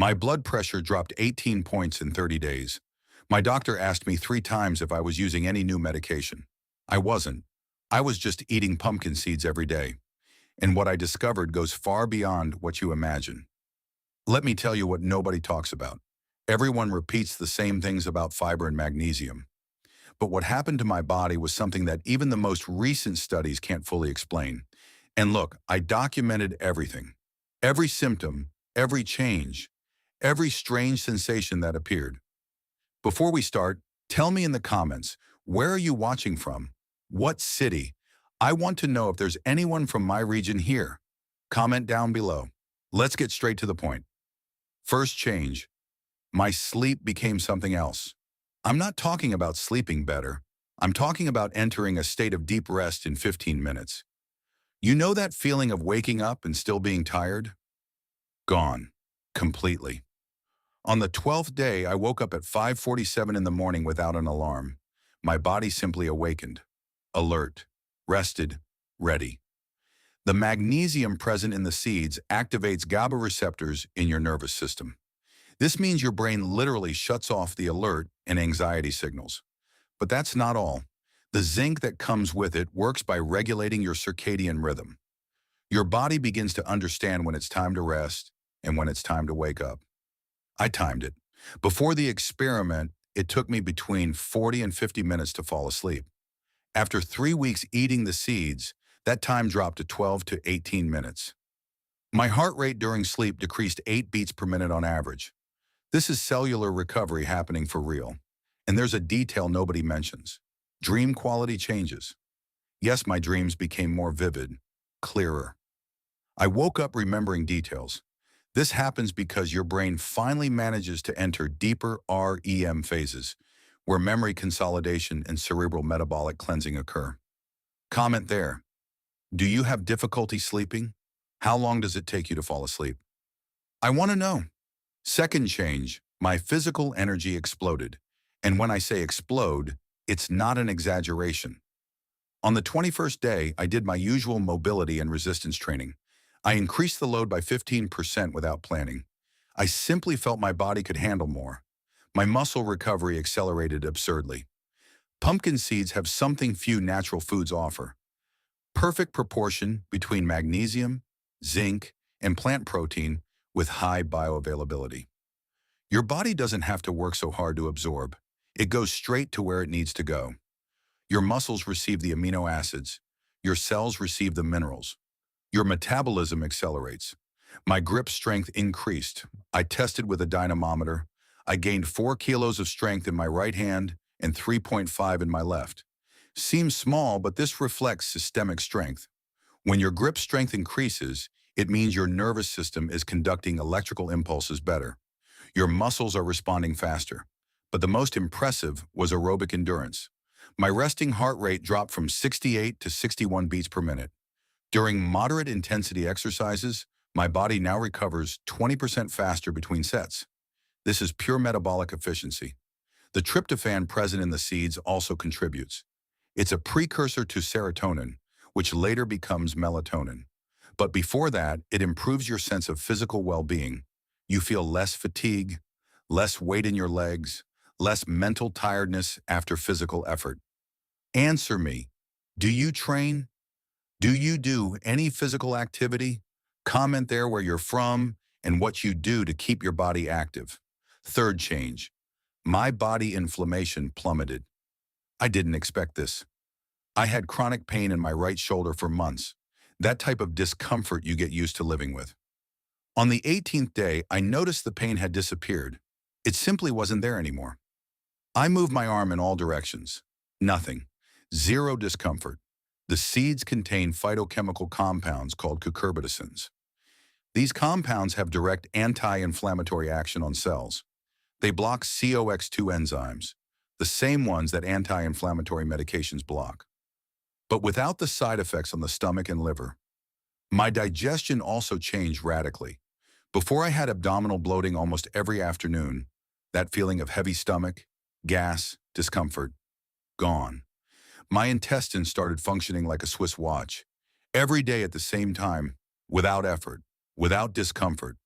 My blood pressure dropped 18 points in 30 days. My doctor asked me 3 times if I was using any new medication. I wasn't. I was just eating pumpkin seeds every day. And what I discovered goes far beyond what you imagine. Let me tell you what nobody talks about. Everyone repeats the same things about fiber and magnesium. But what happened to my body was something that even the most recent studies can't fully explain. And look, I documented everything. Every symptom, every change, every strange sensation that appeared. Before we start, tell me in the comments, where are you watching from? What city? I want to know if there's anyone from my region here. Comment down below. Let's get straight to the point. First change. My sleep became something else. I'm not talking about sleeping better. I'm talking about entering a state of deep rest in 15 minutes. You know that feeling of waking up and still being tired? Gone. Completely. On the 12th day, I woke up at 5:47 in the morning without an alarm. My body simply awakened. Alert. Rested. Ready. The magnesium present in the seeds activates GABA receptors in your nervous system. This means your brain literally shuts off the alert and anxiety signals. But that's not all. The zinc that comes with it works by regulating your circadian rhythm. Your body begins to understand when it's time to rest and when it's time to wake up. I timed it. Before the experiment, it took me between 40 and 50 minutes to fall asleep. After 3 weeks eating the seeds, that time dropped to 12 to 18 minutes. My heart rate during sleep decreased 8 beats per minute on average. This is cellular recovery happening for real. And there's a detail nobody mentions. Dream quality changes. Yes, my dreams became more vivid, clearer. I woke up remembering details. This happens because your brain finally manages to enter deeper REM phases, where memory consolidation and cerebral metabolic cleansing occur. Comment there. Do you have difficulty sleeping? How long does it take you to fall asleep? I want to know. Second change, my physical energy exploded. And when I say explode, it's not an exaggeration. On the 21st day, I did my usual mobility and resistance training. I increased the load by 15% without planning. I simply felt my body could handle more. My muscle recovery accelerated absurdly. Pumpkin seeds have something few natural foods offer. Perfect proportion between magnesium, zinc, and plant protein with high bioavailability. Your body doesn't have to work so hard to absorb. It goes straight to where it needs to go. Your muscles receive the amino acids. Your cells receive the minerals. Your metabolism accelerates. My grip strength increased. I tested with a dynamometer. I gained 4 kilos of strength in my right hand and 3.5 in my left. Seems small, but this reflects systemic strength. When your grip strength increases, it means your nervous system is conducting electrical impulses better. Your muscles are responding faster. But the most impressive was aerobic endurance. My resting heart rate dropped from 68 to 61 beats per minute. During moderate intensity exercises, my body now recovers 20% faster between sets. This is pure metabolic efficiency. The tryptophan present in the seeds also contributes. It's a precursor to serotonin, which later becomes melatonin. But before that, it improves your sense of physical well-being. You feel less fatigue, less weight in your legs, less mental tiredness after physical effort. Answer me. Do you train? Do you do any physical activity? Comment there where you're from and what you do to keep your body active. Third change. My body inflammation plummeted. I didn't expect this. I had chronic pain in my right shoulder for months. That type of discomfort you get used to living with. On the 18th day, I noticed the pain had disappeared. It simply wasn't there anymore. I moved my arm in all directions. Nothing. Zero discomfort. The seeds contain phytochemical compounds called cucurbitacins. These compounds have direct anti-inflammatory action on cells. They block COX-2 enzymes, the same ones that anti-inflammatory medications block. But without the side effects on the stomach and liver. My digestion also changed radically. Before I had abdominal bloating almost every afternoon, that feeling of heavy stomach, gas, discomfort, gone. My intestines started functioning like a Swiss watch. Every day at the same time, without effort, without discomfort.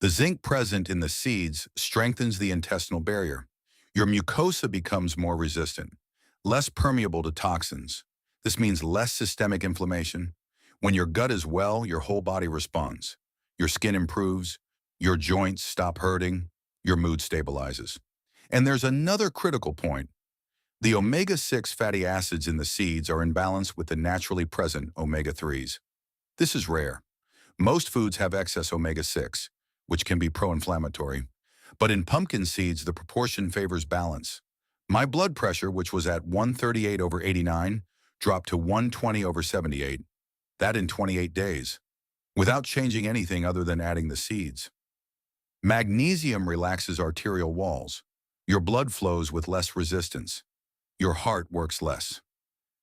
The zinc present in the seeds strengthens the intestinal barrier. Your mucosa becomes more resistant, less permeable to toxins. This means less systemic inflammation. When your gut is well, your whole body responds. Your skin improves, your joints stop hurting, your mood stabilizes. And there's another critical point. The omega-6 fatty acids in the seeds are in balance with the naturally present omega-3s. This is rare. Most foods have excess omega-6, which can be pro-inflammatory. But in pumpkin seeds, the proportion favors balance. My blood pressure, which was at 138/89, dropped to 120/78. That in 28 days, without changing anything other than adding the seeds. Magnesium relaxes arterial walls. Your blood flows with less resistance. Your heart works less.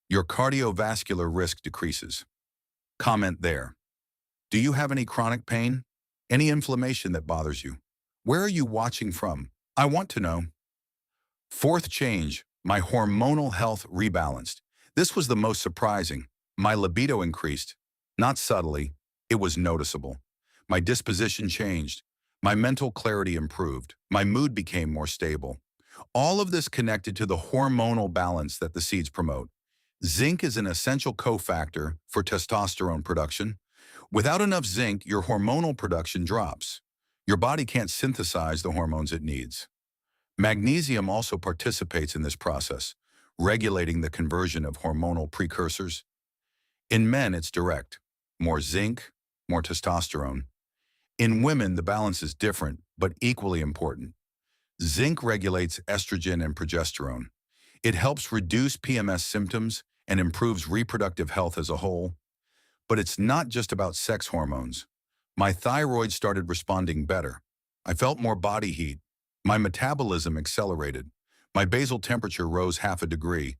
Your cardiovascular risk decreases. Comment there. Do you have any chronic pain? Any inflammation that bothers you? Where are you watching from? I want to know. Fourth change, my hormonal health rebalanced. This was the most surprising. My libido increased. Not subtly, it was noticeable. My disposition changed. My mental clarity improved. My mood became more stable. All of this connected to the hormonal balance that the seeds promote. Zinc is an essential cofactor for testosterone production. Without enough zinc, your hormonal production drops. Your body can't synthesize the hormones it needs. Magnesium also participates in this process, regulating the conversion of hormonal precursors. In men, it's direct. More zinc, more testosterone. In women, the balance is different, but equally important. Zinc regulates estrogen and progesterone. It helps reduce PMS symptoms and improves reproductive health as a whole. But it's not just about sex hormones. My thyroid started responding better. I felt more body heat. My metabolism accelerated. My basal temperature rose 0.5 degrees.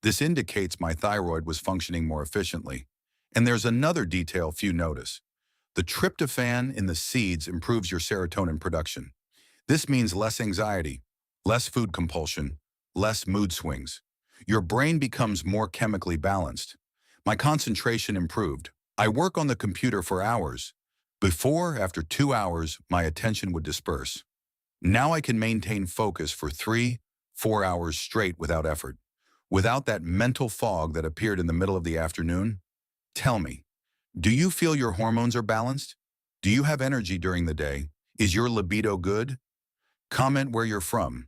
This indicates my thyroid was functioning more efficiently. And there's another detail few notice. The tryptophan in the seeds improves your serotonin production. This means less anxiety, less food compulsion, less mood swings. Your brain becomes more chemically balanced. My concentration improved. I work on the computer for hours. Before, after 2 hours, my attention would disperse. Now I can maintain focus for 3-4 hours straight without effort, without that mental fog that appeared in the middle of the afternoon. Tell me, do you feel your hormones are balanced? Do you have energy during the day? Is your libido good? Comment where you're from.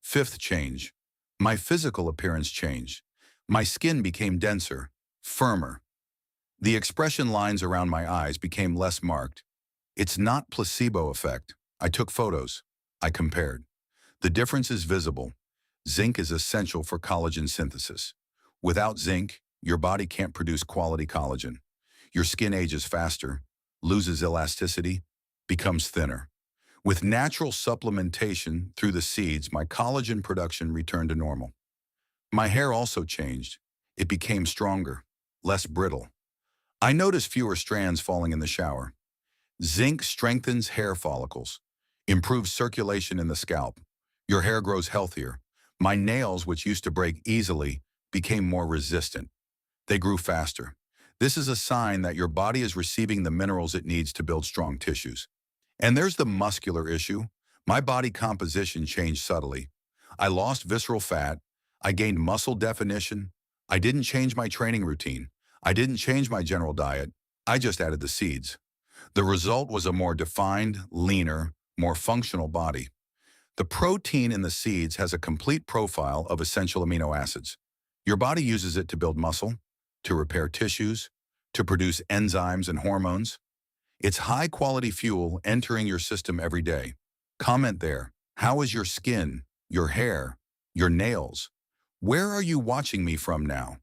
Fifth change. My physical appearance changed. My skin became denser, firmer. The expression lines around my eyes became less marked. It's not placebo effect. I took photos. I compared. The difference is visible. Zinc is essential for collagen synthesis. Without zinc, your body can't produce quality collagen. Your skin ages faster, loses elasticity, becomes thinner. With natural supplementation through the seeds, my collagen production returned to normal. My hair also changed. It became stronger, less brittle. I noticed fewer strands falling in the shower. Zinc strengthens hair follicles, improves circulation in the scalp. Your hair grows healthier. My nails, which used to break easily, became more resistant. They grew faster. This is a sign that your body is receiving the minerals it needs to build strong tissues. And there's the muscular issue. My body composition changed subtly. I lost visceral fat. I gained muscle definition. I didn't change my training routine. I didn't change my general diet. I just added the seeds. The result was a more defined, leaner, more functional body. The protein in the seeds has a complete profile of essential amino acids. Your body uses it to build muscle, to repair tissues, to produce enzymes and hormones. It's high-quality fuel entering your system every day. Comment there. How is your skin, your hair, your nails? Where are you watching me from now?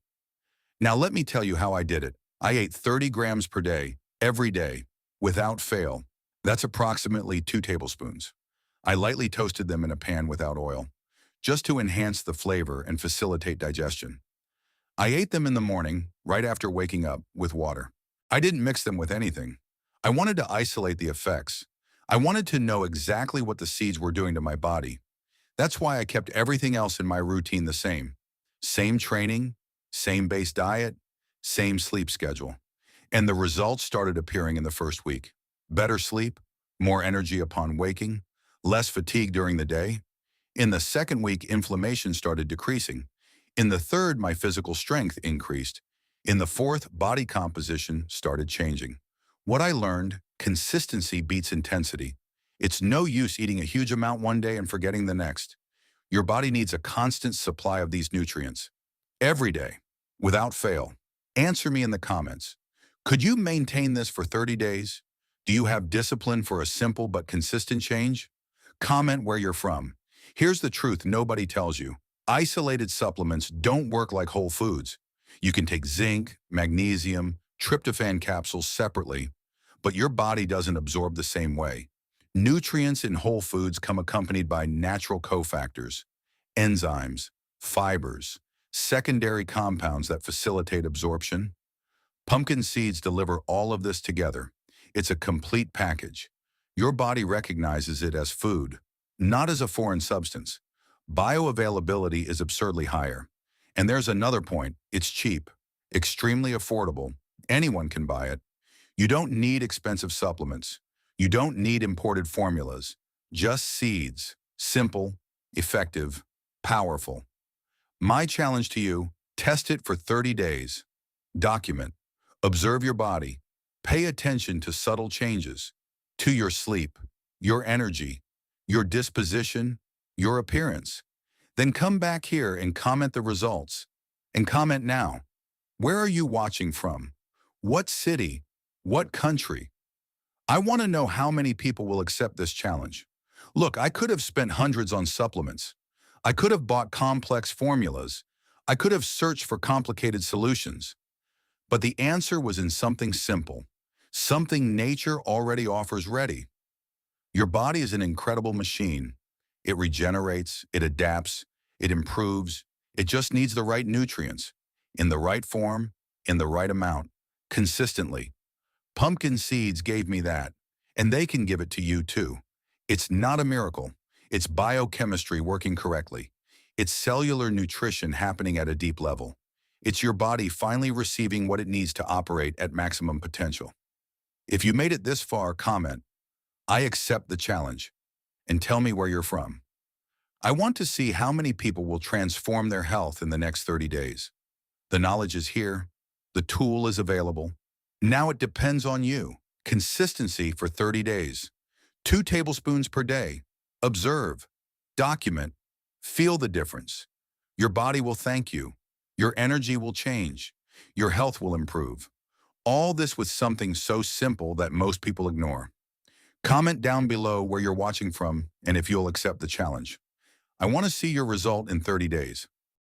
Now let me tell you how I did it. I ate 30 grams per day, every day, without fail. That's approximately 2 tablespoons. I lightly toasted them in a pan without oil, just to enhance the flavor and facilitate digestion. I ate them in the morning, right after waking up, with water. I didn't mix them with anything. I wanted to isolate the effects. I wanted to know exactly what the seeds were doing to my body. That's why I kept everything else in my routine the same. Same training, same base diet, same sleep schedule. And the results started appearing in the first week. Better sleep, more energy upon waking, less fatigue during the day. In the second week, inflammation started decreasing. In the third, my physical strength increased. In the fourth, body composition started changing. What I learned, consistency beats intensity. It's no use eating a huge amount one day and forgetting the next. Your body needs a constant supply of these nutrients. Every day, without fail. Answer me in the comments. Could you maintain this for 30 days? Do you have discipline for a simple but consistent change? Comment where you're from. Here's the truth nobody tells you. Isolated supplements don't work like whole foods. You can take zinc, magnesium, tryptophan capsules separately, but your body doesn't absorb the same way. Nutrients in whole foods come accompanied by natural cofactors, enzymes, fibers, secondary compounds that facilitate absorption. Pumpkin seeds deliver all of this together. It's a complete package. Your body recognizes it as food, not as a foreign substance. Bioavailability is absurdly higher. And there's another point. It's cheap, extremely affordable. Anyone can buy it. You don't need expensive supplements. You don't need imported formulas. Just seeds. Simple, effective, powerful. My challenge to you, test it for 30 days. Document. Observe your body. Pay attention to subtle changes, to your sleep, your energy, your disposition, your appearance. Then come back here and comment the results. And comment now. Where are you watching from? What city? What country? I want to know how many people will accept this challenge. Look, I could have spent hundreds on supplements. I could have bought complex formulas. I could have searched for complicated solutions. But the answer was in something simple, something nature already offers ready. Your body is an incredible machine. It regenerates, it adapts, it improves. It just needs the right nutrients, in the right form, in the right amount, consistently. Pumpkin seeds gave me that, and they can give it to you too. It's not a miracle. It's biochemistry working correctly. It's cellular nutrition happening at a deep level. It's your body finally receiving what it needs to operate at maximum potential. If you made it this far, comment, "I accept the challenge," and tell me where you're from. I want to see how many people will transform their health in the next 30 days. The knowledge is here. The tool is available. Now it depends on you. Consistency for 30 days. 2 tablespoons per day. Observe. Document. Feel the difference. Your body will thank you. Your energy will change. Your health will improve. All this with something so simple that most people ignore. Comment down below where you're watching from and if you'll accept the challenge. I want to see your result in 30 days.